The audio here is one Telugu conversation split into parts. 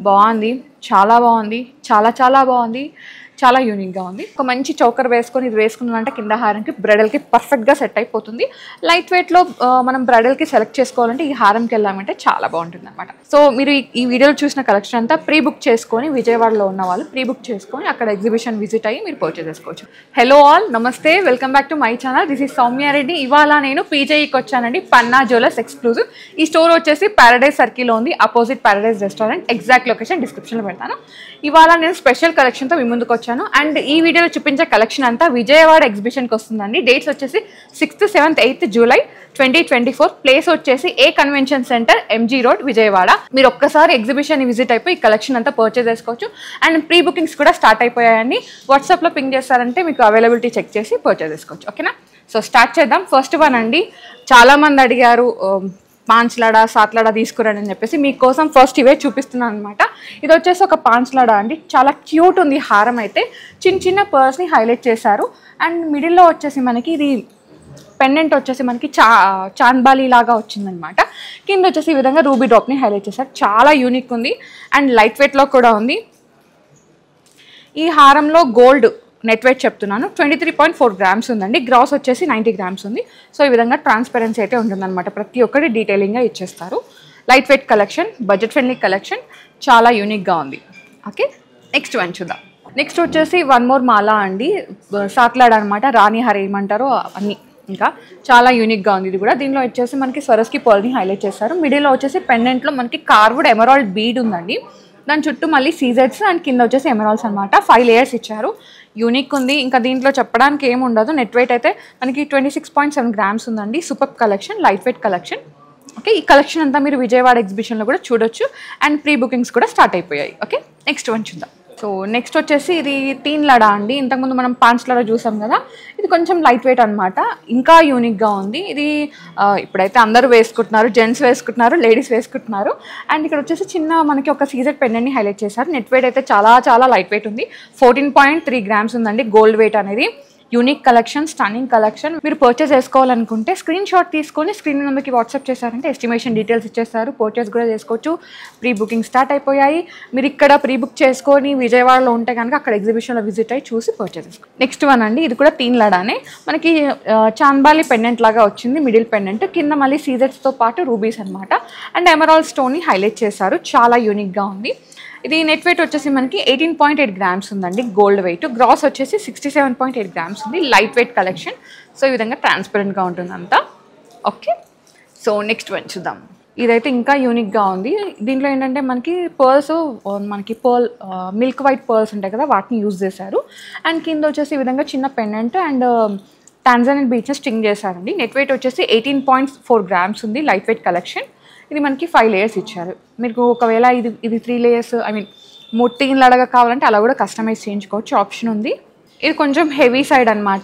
బాగుంది, చాలా బాగుంది, చాలా చాలా బాగుంది, చాలా యూనిక్గా ఉంది. ఒక మంచి చౌకర్ వేసుకొని ఇది వేసుకున్నామంటే కింద హారంకి బ్రైడల్కి పర్ఫెక్ట్గా సెట్ అయిపోతుంది. లైట్ వెయిట్లో మనం బ్రైడల్కి సెలెక్ట్ చేసుకోవాలంటే ఈ హారంకి వెళ్ళామంటే చాలా బాగుంటుంది అనమాట. సో మీరు ఈ వీడియోలో చూసిన కలెక్షన్ అంతా ప్రీ బుక్ చేసుకొని, విజయవాడలో ఉన్న వాళ్ళు ప్రీ బుక్ చేసుకొని అక్కడ ఎగ్జిబిషన్ విజిట్ అయ్యి మీరు పర్చేస్ చేసుకోవచ్చు. హలో ఆల్, నమస్తే, welcome back to my channel. This is Soumya Reddy. ఇవాళ నేను పీజేఈకి వచ్చానండి, పన్నా జ్యువెలర్స్ ఎక్స్క్లూజివ్. ఈ స్టోర్ వచ్చేసి ప్యారడైజ్ సర్కిల్లో ఉంది, opposite Paradise restaurant. Exact location డిస్క్రిప్షన్లో పెడతాను. ఇవాళ నేను స్పెషల్ కలెక్షన్తో మీ ముందుకు వచ్చాను. అండ్ ఈ వీడియోలో చూపించే కలెక్షన్ అంతా విజయవాడ ఎగ్జిబిషన్కి వస్తుందండి. డేట్స్ వచ్చేసి 6th, 7th, 8th July 2024. Place వచ్చేసి A convention centre, MG road, Vijayawada. మీరు ఒక్కసారి ఎగ్జిబిషన్ విజిట్ అయిపోయి ఈ కలెక్షన్ అంతా పర్చేస్ చేసుకోవచ్చు. అండ్ ప్రీ బుకింగ్స్ కూడా స్టార్ట్ అయిపోయాయండి. వాట్సాప్లో పింగ్ చేస్తారంటే మీకు అవైలబిలిటీ చెక్ చేసి పర్చేస్ చేసుకోవచ్చు. ఓకేనా? సో స్టార్ట్ చేద్దాం. ఫస్ట్ వన్ అండి, చాలామంది అడిగారు పాంచ్లాడా, సాత్లాడా తీసుకురండి అని చెప్పేసి మీకోసం ఫస్ట్ ఇవే చూపిస్తున్నాను అనమాట. ఇది వచ్చేసి ఒక పాంచ్లాడా అండి, చాలా క్యూట్ ఉంది. హారం అయితే చిన్న చిన్న పర్స్ని హైలైట్ చేశారు. అండ్ మిడిల్లో వచ్చేసి మనకి ఇది పెండెంట్ వచ్చేసి మనకి చాంద్బాలి లాగా వచ్చిందనమాట. కింద వచ్చేసి ఈ విధంగా రూబీ డ్రాప్ని హైలైట్ చేశారు. చాలా యూనిక్ ఉంది అండ్ లైట్ వెయిట్లో కూడా ఉంది. ఈ హారంలో గోల్డ్ నెట్ వెయిట్ చెప్తున్నాను, 23.4 గ్రామ్స్ ఉందండి. గ్రాస్ వచ్చేసి 90 గ్రామ్స్ ఉంది. సో ఈ విధంగా ట్రాన్స్పరెన్సీ అయితే ఉంటుందన్నమాట. ప్రతి ఒక్కటి డీటెయిలింగ్గా ఇచ్చేస్తారు. Light weight collection, budget friendly collection, చాలా యూనిక్గా ఉంది. ఓకే, నెక్స్ట్ వన్ చూద్దాం. నెక్స్ట్ వచ్చేసి వన్ మోర్ మాలా అండి, సాత్లాడా అనమాట. రాణి హార్ ఏమంటారో అన్నీ, ఇంకా చాలా యూనిక్గా ఉంది ఇది కూడా. దీనిలో వచ్చేసి మనకి స్వరస్కి పర్ల్ని హైలైట్ చేశారు. మిడిల్లో వచ్చేసి పెండెంట్లో మనకి కార్వుడ్ ఎమరాల్డ్ బీడ్ ఉందండి. దాని చుట్టూ మళ్ళీ సీజెడ్స్ అండ్ కింద వచ్చేసి ఎమరాల్డ్స్ అనమాట. 5 లేయర్స్ ఇచ్చారు. యూనిక్ ఉంది. ఇంకా దీంట్లో చెప్పడానికి ఏమి ఉండదు. నెట్ వెయిట్ అయితే మనకి 26.7 గ్రామ్స్ ఉందండి. Super collection, light weight collection. Okay, ఈ కలెక్షన్ అంతా మీరు విజయవాడ ఎగ్జిబిషన్లో కూడా చూడొచ్చు. అండ్ ప్రీ బుకింగ్స్ కూడా స్టార్ట్ అయిపోయాయి. ఓకే, నెక్స్ట్ వన్ చూద్దాం. సో నెక్స్ట్ వచ్చేసి ఇది తీన్ లడా అండి. ఇంతకుముందు మనం పాంచ్ లడా చూసాం కదా, ఇది కొంచెం లైట్ వెయిట్ అనమాట. ఇంకా యూనిక్గా ఉంది. ఇది ఇప్పుడైతే అందరూ వేసుకుంటున్నారు, జెంట్స్ వేసుకుంటున్నారు, లేడీస్ వేసుకుంటున్నారు. అండ్ ఇక్కడ వచ్చేసి చిన్న మనకి ఒక సీజెడ్ పెండెంట్ని హైలైట్ చేశారు. నెట్ వెయిట్ అయితే చాలా చాలా లైట్ వెయిట్ ఉంది. 14.3 గ్రామ్స్ ఉందండి గోల్డ్ వెయిట్ అనేది. Unique collection, stunning collection. మీరు పర్చేస్ చేసుకోవాలనుకుంటే స్క్రీన్ షాట్ తీసుకొని స్క్రీన్ నెంబర్కి వాట్సాప్ చేశారంటే ఎస్టిమేషన్ డీటెయిల్స్ ఇచ్చేస్తారు. పర్చేస్ కూడా చేసుకోవచ్చు. ప్రీ బుకింగ్ స్టార్ట్ అయిపోయాయి. మీరు ఇక్కడ ప్రీ బుక్ చేసుకొని విజయవాడలో ఉంటే కనుక అక్కడ ఎగ్జిబిషన్లో విజిట్ అయ్యి చూసి పర్చేస్ చేసుకోండి. నెక్స్ట్ వన్ అండి, ఇది కూడా తీన్ లడానే. మనకి చాంద్బాలి పెండెంట్ లాగా వచ్చింది, మిడిల్ పెండెంట్. కింద మళ్ళీ సీజెట్స్తో పాటు రూబీస్ అనమాట. అండ్ ఎమరాల్డ్ స్టోన్ని హైలైట్ చేశారు. చాలా యూనిక్గా ఉంది. ఇది నెట్ వెయిట్ వచ్చేసి మనకి 18.8 గ్రామ్స్ ఉందండి గోల్డ్ వెయిట్. గ్రాస్ వచ్చేసి 67.8 గ్రామ్స్ ఉంది. Light weight collection. సో ఈ విధంగా ట్రాన్స్పరెంట్గా ఉంటుంది అంతా. ఓకే, సో నెక్స్ట్ వన్ చూద్దాం. ఇదైతే ఇంకా యూనిక్గా ఉంది. దీంట్లో ఏంటంటే మనకి పర్ల్స్, మనకి మిల్క్ వైట్ పర్ల్స్ ఉంటాయి కదా, వాటిని యూజ్ చేశారు. అండ్ కింద వచ్చేసి ఈ విధంగా చిన్న pendant and Tanzanian beach sting చేశారండి. నెట్ వెయిట్ వచ్చేసి 18.4 గ్రామ్స్ ఉంది. Light weight collection. ఇది మనకి 5 లేయర్స్ ఇచ్చారు. మీకు ఒకవేళ ఇది 3 లేయర్స్, ఐ మీన్ 3 తీన్ లడగా కావాలంటే అలా కూడా కస్టమైజ్ చేయించుకోవచ్చు, ఆప్షన్ ఉంది. ఇది కొంచెం హెవీ సైడ్ అనమాట.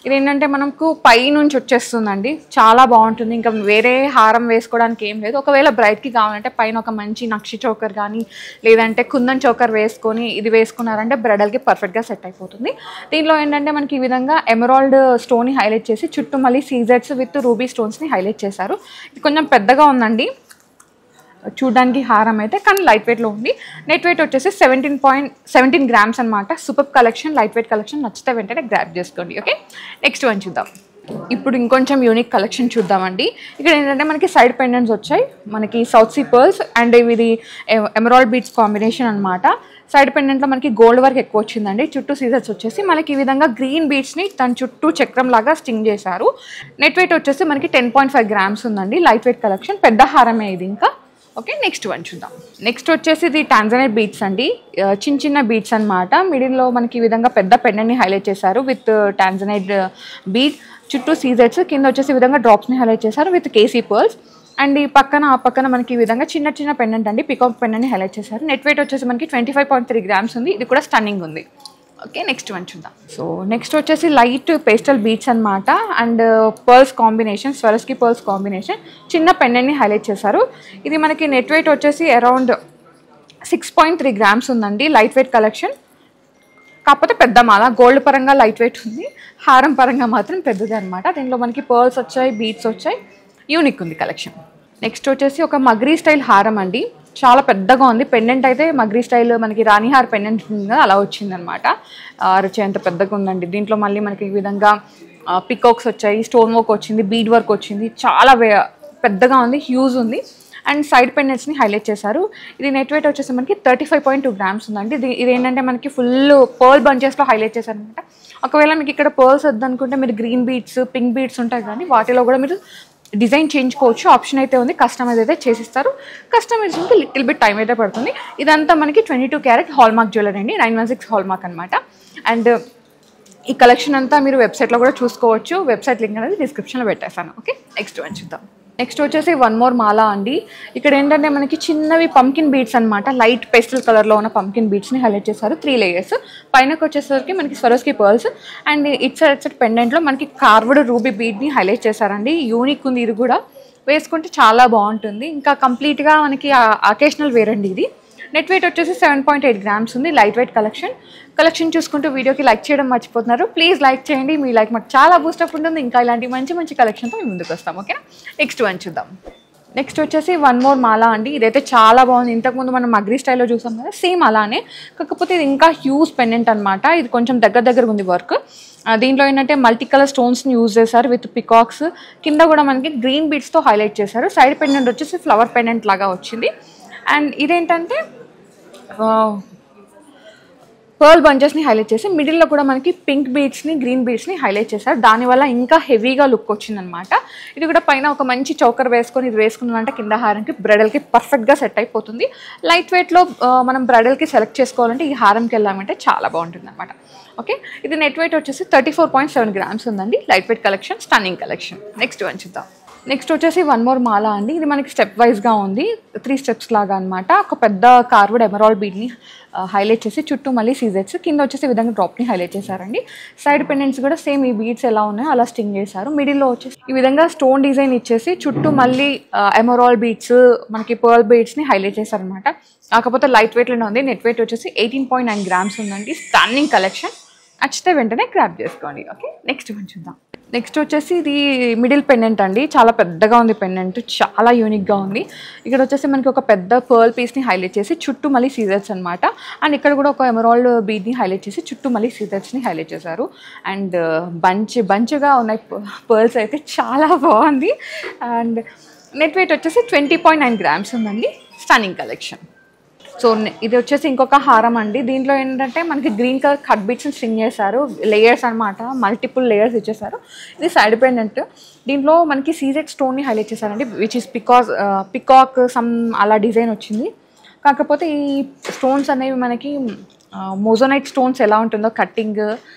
ఇది ఏంటంటే మనకు పై నుంచి వచ్చేస్తుందండి. చాలా బాగుంటుంది. ఇంకా వేరే హారం వేసుకోవడానికి ఏం లేదు. ఒకవేళ బ్రైడ్కి కావాలంటే పైన ఒక మంచి నక్షి చౌకర్ కానీ లేదంటే కుందన్ చౌకర్ వేసుకొని ఇది వేసుకున్నారంటే బ్రైడల్కి పర్ఫెక్ట్గా సెట్ అయిపోతుంది. దీనిలో ఏంటంటే మనకి ఈ విధంగా ఎమరాల్డ్ స్టోన్ని హైలైట్ చేసి చుట్టూ మళ్ళీ సీజెట్స్ విత్ రూబీ స్టోన్స్ని హైలైట్ చేశారు. ఇది కొంచెం పెద్దగా ఉందండి చూడడానికి హారం అయితే, కానీ లైట్ వెయిట్లో ఉంది. నెట్ వెయిట్ వచ్చేసి 17 గ్రామ్స్ అనమాట. Super collection, light weight collection. నచ్చితే వెంటనే గ్రాప్ చేసుకోండి. ఓకే, నెక్స్ట్ వన్ చూద్దాం. ఇప్పుడు ఇంకొంచెం యూనిక్ కలెక్షన్ చూద్దామండి. ఇక్కడ ఏంటంటే మనకి సైడ్ పెండెంట్స్ వచ్చాయి. మనకి సౌత్ సీ పర్ల్స్ అండ్ ఇది ఎమరాల్డ్ బీట్స్ కాంబినేషన్ అనమాట. సైడ్ పెండెంట్లో మనకి గోల్డ్ వర్క్ ఎక్కువ వచ్చిందండి. చుట్టూ సీజర్స్ వచ్చేసి మనకి ఈ విధంగా గ్రీన్ బీట్స్ని దాని చుట్టూ చక్రం లాగా స్టింగ్ చేశారు. నెట్ వెయిట్ వచ్చేసి మనకి 10.5 గ్రామ్స్ ఉందండి. Light weight collection. పెద్ద హారమే ఇది. ఇంకా ఓకే, నెక్స్ట్ వన్ చూద్దాం. నెక్స్ట్ వచ్చేసి ఇది టాంజానియన్ బీట్స్ అండి. చిన్న చిన్న బీట్స్ అనమాట. మిడిల్లో మనకి ఈ విధంగా పెద్ద పెండెంట్ని హైలైట్ చేశారు విత్ టాంజానియన్ బీట్. చుట్టూ సీజెట్స్, కింద వచ్చేసి ఈ విధంగా డ్రాప్స్ని హైలైట్ చేశారు విత్ కేసీ పర్ల్స్. అండ్ ఈ పక్కన ఆ పక్కన మనకి ఈ విధంగా చిన్న చిన్న పెండెంట్ అండి, పికాక్ పెండెంట్ని హైలైట్ చేశారు. నెట్ వెయిట్ వచ్చేసి మనకి 25.3 గ్రామ్స్ ఉంది. ఇది కూడా స్టన్నింగ్ ఉంది. ఓకే, నెక్స్ట్ వన్ చూద్దాం. సో నెక్స్ట్ వచ్చేసి లైట్ పేస్టల్ బీట్స్ అనమాట. And pearls combination, స్వరస్కి pearls combination. చిన్న పెండెంట్ని హైలైట్ చేశారు. ఇది మనకి నెట్ వెయిట్ వచ్చేసి అరౌండ్ 6.3 గ్రామ్స్ ఉందండి. Light weight collection. కాకపోతే పెద్ద మాల. గోల్డ్ పరంగా లైట్ వెయిట్ ఉంది, హారం పరంగా మాత్రం పెద్దది అనమాట. దీనిలో మనకి పర్ల్స్ వచ్చాయి, బీట్స్ వచ్చాయి. యూనిక్ ఉంది కలెక్షన్. నెక్స్ట్ వచ్చేసి ఒక మగ్రీ స్టైల్ హారం అండి. చాలా పెద్దగా ఉంది. పెండెంట్ అయితే మగ్రీ స్టైల్ మనకి రాణిహార్ పెండెంట్ ఉంది కదా, అలా వచ్చిందనమాట. రుచి ఎంత పెద్దగా ఉందండి. దీంట్లో మళ్ళీ మనకి ఈ విధంగా పికాక్స్ వచ్చాయి, స్టోన్ వర్క్ వచ్చింది, బీడ్ వర్క్ వచ్చింది. చాలా పెద్దగా ఉంది, హ్యూజ్ ఉంది. అండ్ సైడ్ పెండెంట్స్ని హైలైట్ చేశారు. ఇది నెట్ వెయిట్ వచ్చేసి మనకి 35.2 grams ఉందండి. ఇది ఏంటంటే మనకి ఫుల్ పర్ల్ బంచెస్లో హైలైట్ చేశారనమాట. ఒకవేళ మీకు ఇక్కడ పర్ల్స్ వద్దనుకుంటే మీరు గ్రీన్ బీడ్స్, పింక్ బీడ్స్ ఉంటాయి కానీ వాటిలో కూడా మీరు డిజైన్ చేయించుకోవచ్చు. ఆప్షన్ అయితే ఉంది, కస్టమైజ్ అయితే చేసిస్తారు. కస్టమైజేషన్కి లిటిల్ బిట్ టైం అయితే పడుతుంది. ఇదంతా మనకి 22 carat హాల్మార్క్ జ్యువెలరీ అండి, 916 హాల్మార్క్ అనమాట. అండ్ ఈ కలెక్షన్ అంతా మీరు వెబ్సైట్లో కూడా చూసుకోవచ్చు. వెబ్సైట్ లింక్ అనేది డిస్క్రిప్షన్లో పెట్టేస్తాను. ఓకే, నెక్స్ట్ వన్ చూద్దాం. నెక్స్ట్ వచ్చేసి వన్ మోర్ మాలా అండి. ఇక్కడ ఏంటంటే మనకి చిన్నవి పంకిన్ బీడ్స్ అనమాట, లైట్ పేస్టల్ కలర్లో ఉన్న పంకిన్ బీడ్స్ని హైలైట్ చేశారు. 3 layers. పైనకి వచ్చేసరికి మనకి Swarovski pearls and it side పెండెంట్లో మనకి కార్వ్డ్ రూబీ బీడ్ని హైలైట్ చేశారండి. యూనిక్ ఉంది, ఇది కూడా వేసుకుంటే చాలా బాగుంటుంది. ఇంకా కంప్లీట్గా మనకి అకేషనల్ వేర్ అండి. ఇది నెట్ వెయిట్ వచ్చేసి 7.8 grams ఉంది. లైట్ వెయిట్ కలెక్షన్ చూసుకుంటూ వీడియోకి లైక్ చేయడం మర్చిపోతున్నారు. ప్లీజ్ లైక్ చేయండి, మీ లైక్ మాకు చాలా బూస్టప్ ఉంటుంది. ఇంకా ఇలాంటి మంచి మంచి కలెక్షన్తో మేము ముందుకు వస్తాం. ఓకేనా, నెక్స్ట్ వన్ చూద్దాం. నెక్స్ట్ వచ్చేసి వన్ మోర్ మాలా అండి. ఇదైతే చాలా బాగుంది. ఇంతకుముందు మనం మగ్రీ స్టైల్లో చూసాం కదా, సేమ్ అలానే, కాకపోతే ఇది ఇంకా హ్యూజ్ పెండెంట్ అనమాట. ఇది కొంచెం దగ్గర ఉంది వర్క్. దీంట్లో ఏంటంటే మల్టీ కలర్ స్టోన్స్ని యూజ్ చేశారు విత్ పికాక్స్. కింద కూడా మనకి గ్రీన్ బీడ్స్తో హైలైట్ చేశారు. సైడ్ పెండెంట్ వచ్చేసి ఫ్లవర్ పెండెంట్ లాగా వచ్చింది. అండ్ ఇదేంటంటే పర్ల్ బంచెస్ని హైలైట్ చేసి మిడిల్లో కూడా మనకి పింక్ బీడ్స్ని, గ్రీన్ బీడ్స్ని హైలైట్ చేశారు. దానివల్ల ఇంకా హెవీగా లుక్ వచ్చిందనమాట. ఇది కూడా పైన ఒక మంచి చౌకర్ వేసుకొని ఇది వేసుకున్నామంటే కింద హారంకి బ్రైడల్కి పర్ఫెక్ట్గా సెట్ అయిపోతుంది. లైట్ వెయిట్లో మనం బ్రైడల్కి సెలెక్ట్ చేసుకోవాలంటే ఈ హారంకి వెళ్ళామంటే చాలా బాగుంటుంది అనమాట. ఓకే, ఇది నెట్ వెయిట్ వచ్చేసి 34.7 grams ఉందండి. Light weight collection, stunning collection. Next one చూద్దాం. నెక్స్ట్ వచ్చేసి వన్ మోర్ మాలా అండి. ఇది మనకి స్టెప్ వైజ్గా ఉంది, 3 steps లాగా అనమాట. ఒక పెద్ద కార్వ్డ్ ఎమరాల్డ్ బీడ్ని హైలైట్ చేసి చుట్టూ మళ్ళీ సీజెట్స్, కింద వచ్చేసి ఈ విధంగా డ్రాప్ని హైలైట్ చేశారండి. సైడ్ పెండెంట్స్ కూడా సేమ్ ఈ బీడ్స్ ఎలా ఉన్నాయో అలా స్టింగ్ చేశారు. మిడిల్లో వచ్చేసి ఈ విధంగా స్టోన్ డిజైన్ ఇచ్చేసి చుట్టూ మళ్ళీ ఎమరాల్డ్ బీడ్స్, మనకి పర్ల్ బీడ్స్ని హైలైట్ చేశారనమాట. కాకపోతే లైట్ వెయిట్లోనే ఉంది. నెట్ వెయిట్ వచ్చేసి 18.9 grams ఉందండి. స్టన్నింగ్ కలెక్షన్, నచ్చితే వెంటనే గ్రాబ్ చేసుకోండి. ఓకే, నెక్స్ట్ వన్ చూద్దాం. నెక్స్ట్ వచ్చేసి ఇది మిడిల్ పెండెంట్ అండి. చాలా పెద్దగా ఉంది పెండెంట్, చాలా యూనిక్గా ఉంది. ఇక్కడ వచ్చేసి మనకి ఒక పెద్ద పర్ల్ పీస్ని హైలైట్ చేసి చుట్టూ మళ్ళీ సీజర్స్ అనమాట. అండ్ ఇక్కడ కూడా ఒక ఎమరాల్డ్ బీడ్ని హైలైట్ చేసి చుట్టూ మళ్ళీ సీజర్స్ని హైలైట్ చేశారు. అండ్ బంచ్గా ఉన్నాయి పర్ల్స్, అయితే చాలా బాగుంది. అండ్ నెట్ వెయిట్ వచ్చేసి 20.9 grams ఉందండి. Stunning collection. సో ఇది వచ్చేసి ఇంకొక హారం అండి. దీంట్లో ఏంటంటే మనకి గ్రీన్ కలర్ కట్ బీట్స్ని స్ట్రింగ్ చేశారు, లేయర్స్ అనమాట, మల్టిపుల్ లేయర్స్ ఇచ్చేసారు. ఇది సైడ్ పెండెంట్. దీంట్లో మనకి సీజెడ్ స్టోన్ని హైలైట్ చేశారండి, విచ్ ఇస్ పికాక్ సమ్ అలా డిజైన్ వచ్చింది. కాకపోతే ఈ స్టోన్స్ అనేవి మనకి మోజోనైట్ స్టోన్స్ ఎలా ఉంటుందో కట్టింగ్,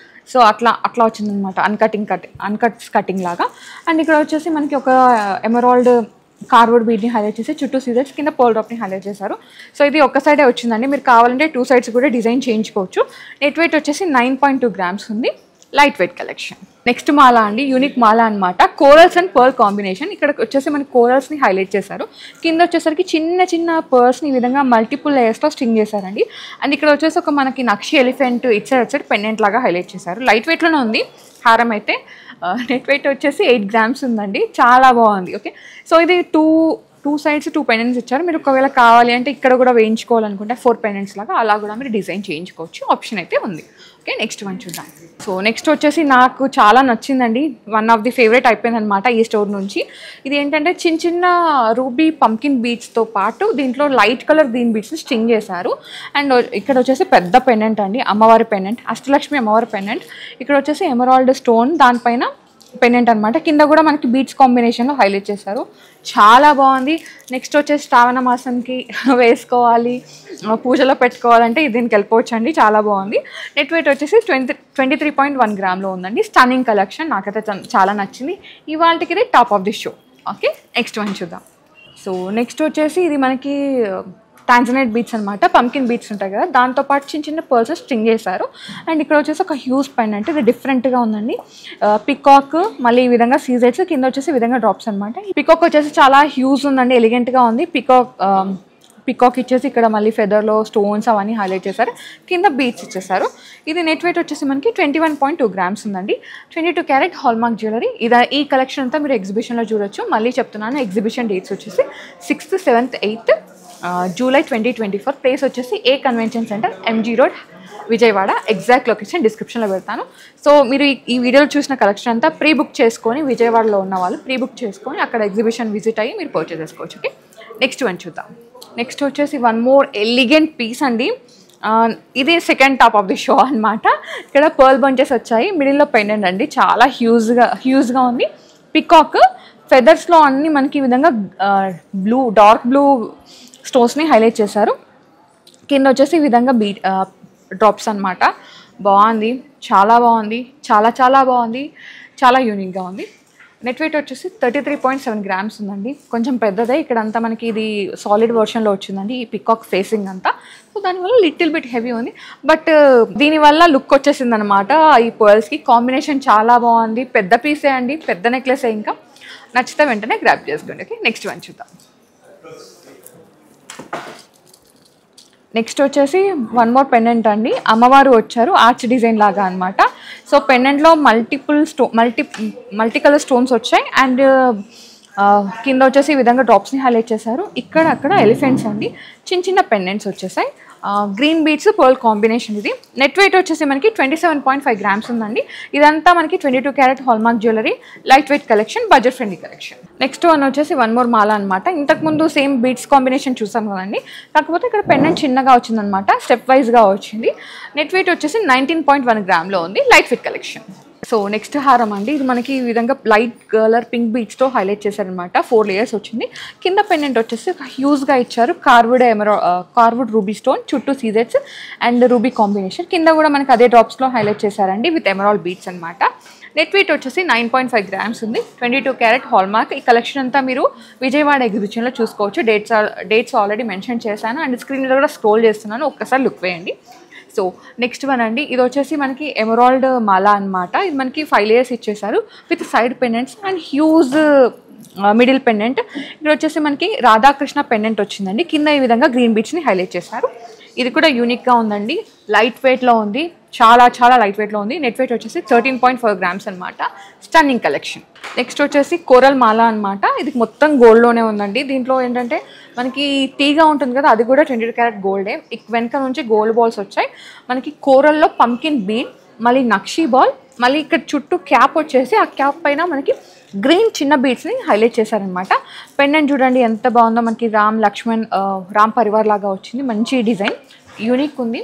సో అట్లా వచ్చిందనమాట. అన్కట్స్ కటింగ్ లాగా. అండ్ ఇక్కడ వచ్చేసి మనకి ఒక ఎమరాల్డ్ కార్వర్డ్ బీడ్ని హైలైట్ చేసి చుట్టూ సీజర్స్, కింద పోల్ డ్రాప్ని హైలైట్ చేశారు. సో ఇది ఒక్క సైడే వచ్చిందండి. మీరు కావాలంటే 2 sides కూడా డిజైన్ చేయించుకోవచ్చు. నెట్ వెయిట్ వచ్చేసి 9.2 grams ఉంది. Light weight collection. నెక్స్ట్ మాలా అండి, యూనిక్ మాలా అనమాట. Corals and pearl combination. ఇక్కడ వచ్చేసి మనకి కోరల్స్ని హైలైట్ చేశారు. కింద వచ్చేసరికి చిన్న పర్ల్స్ని ఈ విధంగా మల్టిపుల్ లేయర్స్తో స్ట్రింగ్ చేశారండి. అండ్ ఇక్కడ వచ్చేసి ఒక మనకి నక్షి ఎలిఫెంట్ ఇట్ సైడ్ పెండెంట్ లాగా హైలైట్ చేశారు. లైట్ వెయిట్లోనే ఉంది హారం అయితే. నెట్ వెయిట్ వచ్చేసి 8 grams ఉందండి. చాలా బాగుంది. ఓకే, సో ఇది టూ sides 2 pendants ఇచ్చారు. మీరు ఒకవేళ కావాలి అంటే ఇక్కడ కూడా వేయించుకోవాలనుకుంటే 4 pendants లాగా అలా కూడా మీరు డిజైన్ చేయించుకోవచ్చు. ఆప్షన్ అయితే ఉంది. ఓకే, నెక్స్ట్ వన్ చూద్దాం. సో నెక్స్ట్ వచ్చేసి నాకు చాలా నచ్చిందండి, వన్ ఆఫ్ ది ఫేవరెట్ అయిపోయింది అనమాట ఈ స్టోర్ నుంచి. ఇది ఏంటంటే చిన్న రూబీ పంకిన్ బీడ్స్తో పాటు దీంట్లో లైట్ కలర్ గ్రీన్ బీడ్స్ని స్ట్రింగ్ చేశారు. అండ్ ఇక్కడ వచ్చేసి పెద్ద పెండెంట్ అండి, అమ్మవారి పెండెంట్, అష్టలక్ష్మి అమ్మవారి పెండెంట్. ఇక్కడ వచ్చేసి ఎమరాల్డ్ స్టోన్, దానిపైన పెండెంట్ అనమాట. కింద కూడా మనకి బీడ్స్ కాంబినేషన్లో హైలైట్ చేశారు. చాలా బాగుంది. నెక్స్ట్ వచ్చేసి శ్రావణ మాసంకి వేసుకోవాలి, పూజలో పెట్టుకోవాలంటే దీనికి వెళ్ళిపోవచ్చు అండి. చాలా బాగుంది. నెట్ వెయిట్ వచ్చేసి 23.1 grams ఉందండి. స్టన్నింగ్ కలెక్షన్, నాకైతే చాలా నచ్చింది. ఇవాళకి ఇది top of the show. Okay, next one చూద్దాం. సో నెక్స్ట్ వచ్చేసి ఇది మనకి టాంజనైట్ బీట్స్ అనమాట. పంకిన్ బీట్స్ ఉంటాయి కదా, దాంతోపాటు చిన్న పర్ల్స్ స్ట్రింగ్ చేశారు. అండ్ ఇక్కడ వచ్చేసి ఒక హ్యూజ్ పెండెంట్, ఇది డిఫరెంట్గా ఉందండి. పికాక్, మళ్ళీ ఈ విధంగా సీజెట్స్, కింద వచ్చేసి ఈ విధంగా డ్రాప్స్ అనమాట. పికాక్ వచ్చేసి చాలా హ్యూజ్ ఉందండి, ఎలిగెంట్గా ఉంది. పికాక్ ఇచ్చేసి ఇక్కడ మళ్ళీ ఫెదర్లో స్టోన్స్ అవన్నీ హైలైట్ చేశారు. కింద బీట్స్ ఇచ్చేసారు. ఇది నెట్ వెయిట్ వచ్చేసి మనకి 21.2 grams ఉందండి. 22 carat హాల్మార్క్ జ్యువెలరీ. ఈ కలెక్షన్ అంతా మీరు ఎగ్జిబిషన్లో చూడొచ్చు. మళ్ళీ చెప్తున్నాను, ఎగ్జిబిషన్ డేట్స్ వచ్చేసి 6th, 7th, 8th July 2024. Place వచ్చేసి A convention centre, MG road, Vijayawada. Exact location డిస్క్రిప్షన్లో పెడతాను. సో మీరు ఈ వీడియోలో చూసిన కలెక్షన్ అంతా ప్రీ బుక్ చేసుకొని, విజయవాడలో ఉన్న వాళ్ళు ప్రీ బుక్ చేసుకొని అక్కడ ఎగ్జిబిషన్ విజిట్ అయ్యి మీరు పర్చేస్ చేసుకోవచ్చు. ఓకే, నెక్స్ట్ వన్ చూద్దాం. నెక్స్ట్ వచ్చేసి వన్ మోర్ ఎలిగెంట్ పీస్ అండి. ఇది second top of the show అనమాట. ఇక్కడ పర్ల్ బంచెస్ వచ్చాయి, మిడిల్లో పెండెంట్ అండి, చాలా హ్యూజ్గా ఉంది. పికాక్ ఫెదర్స్లో అన్ని మనకి ఈ విధంగా డార్క్ బ్లూ స్టోన్స్ని హైలైట్ చేశారు. కింద వచ్చేసి ఈ విధంగా డ్రాప్స్ అనమాట. బాగుంది, చాలా బాగుంది, చాలా బాగుంది, చాలా యూనిక్గా ఉంది. నెట్ వెయిట్ వచ్చేసి 33.7 grams ఉందండి. కొంచెం పెద్దదే. ఇక్కడ అంతా మనకి ఇది సాలిడ్ వర్షన్లో వచ్చిందండి ఈ పికాక్ ఫేసింగ్ అంతా. సో దానివల్ల లిటిల్ బిట్ హెవీ ఉంది, బట్ దీనివల్ల లుక్ వచ్చేసింది అనమాట. ఈ పర్ల్స్కి కాంబినేషన్ చాలా బాగుంది. పెద్ద పీసే అండి, పెద్ద నెక్లెసే. ఇంకా నచ్చితే వెంటనే గ్రాప్ చేసుకోండి. ఓకే, నెక్స్ట్ వన్ చూద్దాం. నెక్స్ట్ వచ్చేసి వన్ మోర్ పెండెంట్ అండి. అమ్మవారు వచ్చారు ఆర్చ్ డిజైన్ లాగా అనమాట. సో పెండెంట్లో మల్టీ కలర్ స్టోన్స్ వచ్చాయి అండ్ కింద వచ్చేసి ఈ విధంగా డ్రాప్స్ని హైలైట్ చేశారు. అక్కడ ఎలిఫెంట్స్ అండి, చిన్న పెండెంట్స్ వచ్చేసాయి. Green beads pearl combination. ఇది నెట్ వెయిట్ వచ్చేసి మనకి 27.5 grams ఉందండి. ఇదంతా మనకి 22 carrot hallmark jewellery, light weight collection, budget friendly collection. Next one వచ్చేసి వన్ మోర్ మాల అనమాట. ఇంతకుముందు సేమ్ బీడ్స్ కాంబినేషన్ చూసాం కదండి, కాకపోతే ఇక్కడ పెండెంట్ చిన్నగా వచ్చిందనమాట, స్టెప్ వైజ్గా వచ్చింది. నెట్ వెయిట్ వచ్చేసి 19.1 grams ఉంది, light weight collection. So next హారం అండి. ఇది మనకి ఈ విధంగా లైట్ కలర్ పింక్ బీడ్స్తో హైలైట్ చేశారనమాట. 4 layers వచ్చింది. కింద పెండెంట్ వచ్చేసి హ్యూజ్గా ఇచ్చారు. కార్వుడ్ రూబీ స్టోన్, చుట్టూ సీజెట్స్ అండ్ రూబీ కాంబినేషన్. కింద కూడా మనకి అదే డ్రాప్స్లో హైలైట్ చేశారండి విత్ ఎమరాల్డ్ బీడ్స్ అనమాట. నెట్ వెయిట్ వచ్చేసి 9.5 grams ఉంది, 22 క్యారెట్ హాల్మార్క్. ఈ కలెక్షన్ అంతా మీరు విజయవాడ ఎగ్జిబిషన్లో చూసుకోవచ్చు. డేట్స్ ఆల్రెడీ మెన్షన్ చేశాను అండ్ స్క్రీన్ మీద కూడా స్క్రోల్ చేస్తున్నాను, ఒక్కసారి లుక్ వేయండి. సో నెక్స్ట్ వన్ అండి. ఇది వచ్చేసి మనకి ఎమరాల్డ్ మాల అనమాట. ఇది మనకి 5 layers ఇచ్చేసారు with side pendants and huge middle pendant. ఇక్కడ వచ్చేసి మనకి రాధాకృష్ణ పెండెంట్ వచ్చిందండి. కింద ఈ విధంగా గ్రీన్ బీడ్స్ని హైలైట్ చేశారు. ఇది కూడా యూనిక్గా ఉందండి, లైట్ వెయిట్లో ఉంది, చాలా లైట్ వెయిట్లో ఉంది. నెట్ వెయిట్ వచ్చేసి 13.4 grams అనమాట. Stunning collection. నెక్స్ట్ వచ్చేసి కోరల్ మాల అనమాట. ఇది మొత్తం గోల్డ్లోనే ఉందండి. దీంట్లో ఏంటంటే మనకి టీగా ఉంటుంది కదా, అది కూడా 22 క్యారెట్ గోల్డే. వెనక నుంచి గోల్డ్ బాల్స్ వచ్చాయి. మనకి కోరల్లో పంకిన్ బీడ్, మళ్ళీ నక్షీ బాల్, మళ్ళీ ఇక్కడ చుట్టూ క్యాప్ వచ్చేసి ఆ క్యాప్ పైన మనకి గ్రీన్ చిన్న బీడ్స్ని హైలైట్ చేశారనమాట. పెండెంట్ చూడండి ఎంత బాగుందో, మనకి రామ్ పరివార్ లాగా వచ్చింది. మంచి డిజైన్, యూనిక్ ఉంది.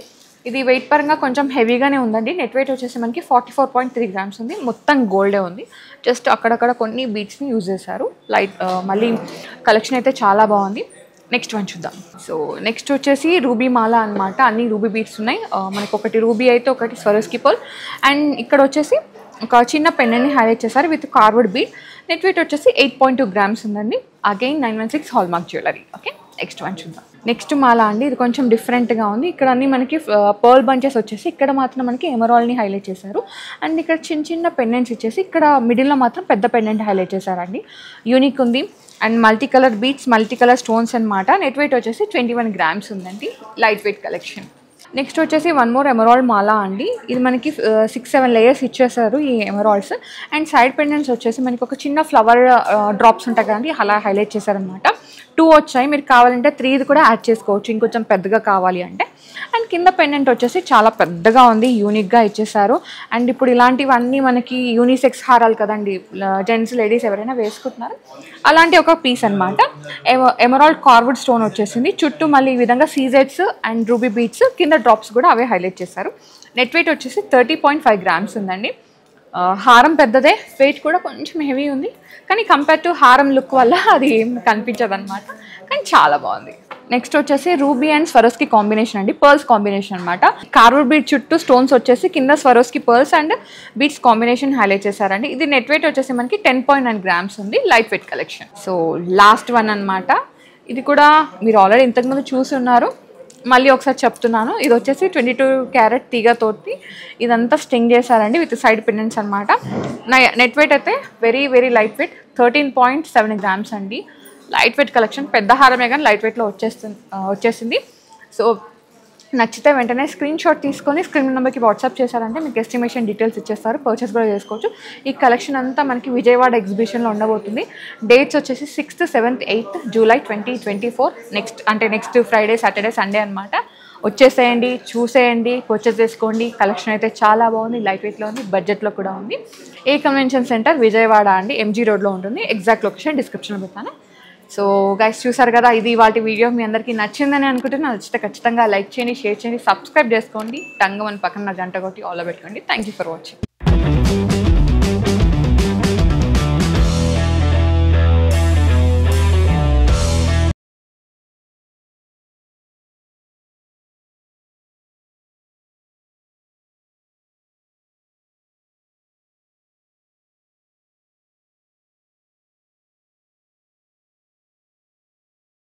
ఇది వెయిట్ పరంగా కొంచెం హెవీగానే ఉందండి. నెట్ వెయిట్ వచ్చేసి మనకి 44.3 grams ఉంది. మొత్తం గోల్డే ఉంది. జస్ట్ అక్కడక్కడ కొన్ని బీడ్స్ని యూజ్ చేశారు. మళ్ళీ కలెక్షన్ అయితే చాలా బాగుంది. నెక్స్ట్ వన్ చూద్దాం. సో నెక్స్ట్ వచ్చేసి రూబీ మాల అనమాట. అన్ని రూబీ బీడ్స్ ఉన్నాయి. మనకి ఒకటి రూబీ అయితే ఒకటి స్వరోస్కి పర్ల్ అండ్ ఇక్కడ వచ్చేసి ఒక చిన్న పెండెంట్ని హైలైట్ చేశారు with carved bead. Net weight వచ్చేసి 8.2 grams ఉందండి. Again 916 hallmark jewellery. Okay, next one చూద్దాం. నెక్స్ట్ మాల అండి. ఇది కొంచెం డిఫరెంట్గా ఉంది. ఇక్కడ అన్ని మనకి పర్ల్ బంచెస్ వచ్చేసి ఇక్కడ మాత్రం మనకి ఎమరాల్డ్ని హైలైట్ చేశారు అండ్ ఇక్కడ చిన్న పెండెంట్స్ ఇచ్చేసి ఇక్కడ మిడిల్లో మాత్రం పెద్ద పెండెంట్ హైలైట్ చేశారండి. యూనిక్ ఉంది and multi colour beads, multi colour stones అనమాట. నెట్ వెయిట్ వచ్చేసి 21 grams ఉందండి, లైట్ వెయిట్ కలెక్షన్. నెక్స్ట్ వచ్చేసి వన్ మోర్ ఎమరాల్డ్ మాల అండి. ఇది మనకి 6-7 layers ఇచ్చేసారు ఈ ఎమరాల్డ్స్ అండ్ సైడ్ పెండెంట్స్ వచ్చేసి మనకి ఒక చిన్న ఫ్లవర్ డ్రాప్స్ ఉంటాయి కదండి, అలా హైలైట్ చేశారనమాట. 2 వచ్చాయి, మీరు కావాలంటే 3 కూడా యాడ్ చేసుకోవచ్చు ఇంకొంచెం పెద్దగా కావాలి అంటే. అండ్ కింద పెండెంట్ వచ్చేసి చాలా పెద్దగా ఉంది, యూనిక్గా ఇచ్చేసారు. అండ్ ఇప్పుడు ఇలాంటివన్నీ మనకి యూనిసెక్స్ హారాలు కదండి, జెంట్స్ లేడీస్ ఎవరైనా వేసుకుంటున్నారు, అలాంటి ఒక పీస్ అనమాట. ఎమరాల్డ్ కార్వుడ్ స్టోన్ వచ్చేసింది. చుట్టూ మళ్ళీ ఈ విధంగా సీజెట్స్ అండ్ రూబీ బీడ్స్, కింద డ్రాప్స్ కూడా అవే హైలైట్ చేశారు. నెట్ వెయిట్ వచ్చేసి 30.5 grams ఉందండి. హారం పెద్దదే, వెయిట్ కూడా కొంచెం హెవీ ఉంది, కానీ కంపేర్ టు హారం లుక్ వల్ల అది ఏం కనిపించదు అనమాట, కానీ చాలా బాగుంది. నెక్స్ట్ వచ్చేసి రూబీ అండ్ స్వరోస్కి కాంబినేషన్ అండి, పర్ల్స్ కాంబినేషన్ అనమాట. కార్వుడ్ బీడ్ చుట్టూ స్టోన్స్ వచ్చేసి కింద Swarovski pearls and beads combination highlight చేశారండి. ఇది నెట్ వెయిట్ వచ్చేసి మనకి 10.9 grams ఉంది, light weight collection. So last one అనమాట. ఇది కూడా మీరు ఆల్రెడీ ఇంతకుముందు చూసి ఉన్నారు, మళ్ళీ ఒకసారి చెప్తున్నాను. ఇది వచ్చేసి 22 క్యారెట్ తీగతోటి ఇదంతా స్టింగ్ చేశారండి విత్ సైడ్ పెండెంట్స్ అనమాట. నెట్ వెయిట్ అయితే వెరీ లైట్ వెయిట్, 13.7 grams అండి. లైట్ వెయిట్ కలెక్షన్, పెద్ద హారమే కానీ లైట్ వెయిట్లో వచ్చేసింది. సో నచ్చితే వెంటనే స్క్రీన్ షాట్ తీసుకొని స్క్రీన్ నెంబర్కి వాట్సాప్ చేశారంటే మీకు ఎస్టిమేషన్ డీటెయిల్స్ ఇచ్చేస్తారు, పర్చేస్ కూడా చేసుకోవచ్చు. ఈ కలెక్షన్ అంతా మనకి విజయవాడ ఎగ్జిబిషన్లో ఉండబోతుంది. డేట్స్ వచ్చేసి 6th, 7th, 8th July 2024. Next Friday, Saturday, Sunday అనమాట. వచ్చేసేయండి, చూసేయండి, పర్చేస్ చేసుకోండి. కలెక్షన్ అయితే చాలా బాగుంది, లైట్ వెయిట్లో ఉంది, బడ్జెట్లో కూడా ఉంది. ఏ కన్వెన్షన్ సెంటర్ విజయవాడ అండి, MG రోడ్లో ఉంటుంది. ఎగ్జాక్ట్ లొకేషన్ డిస్క్రిప్షన్లో పెడతాను. సో గైస్ చూసారు కదా, ఇది వాటి వీడియో మీ అందరికీ నచ్చిందని అనుకుంటున్నాను. నచ్చితే ఖచ్చితంగా లైక్ చేయండి, షేర్ చేయండి, సబ్స్క్రైబ్ చేసుకోండి. టంగమని పక్కన గంట కొట్టి ఆల్లో పెట్టుకోండి. Thank you for watching.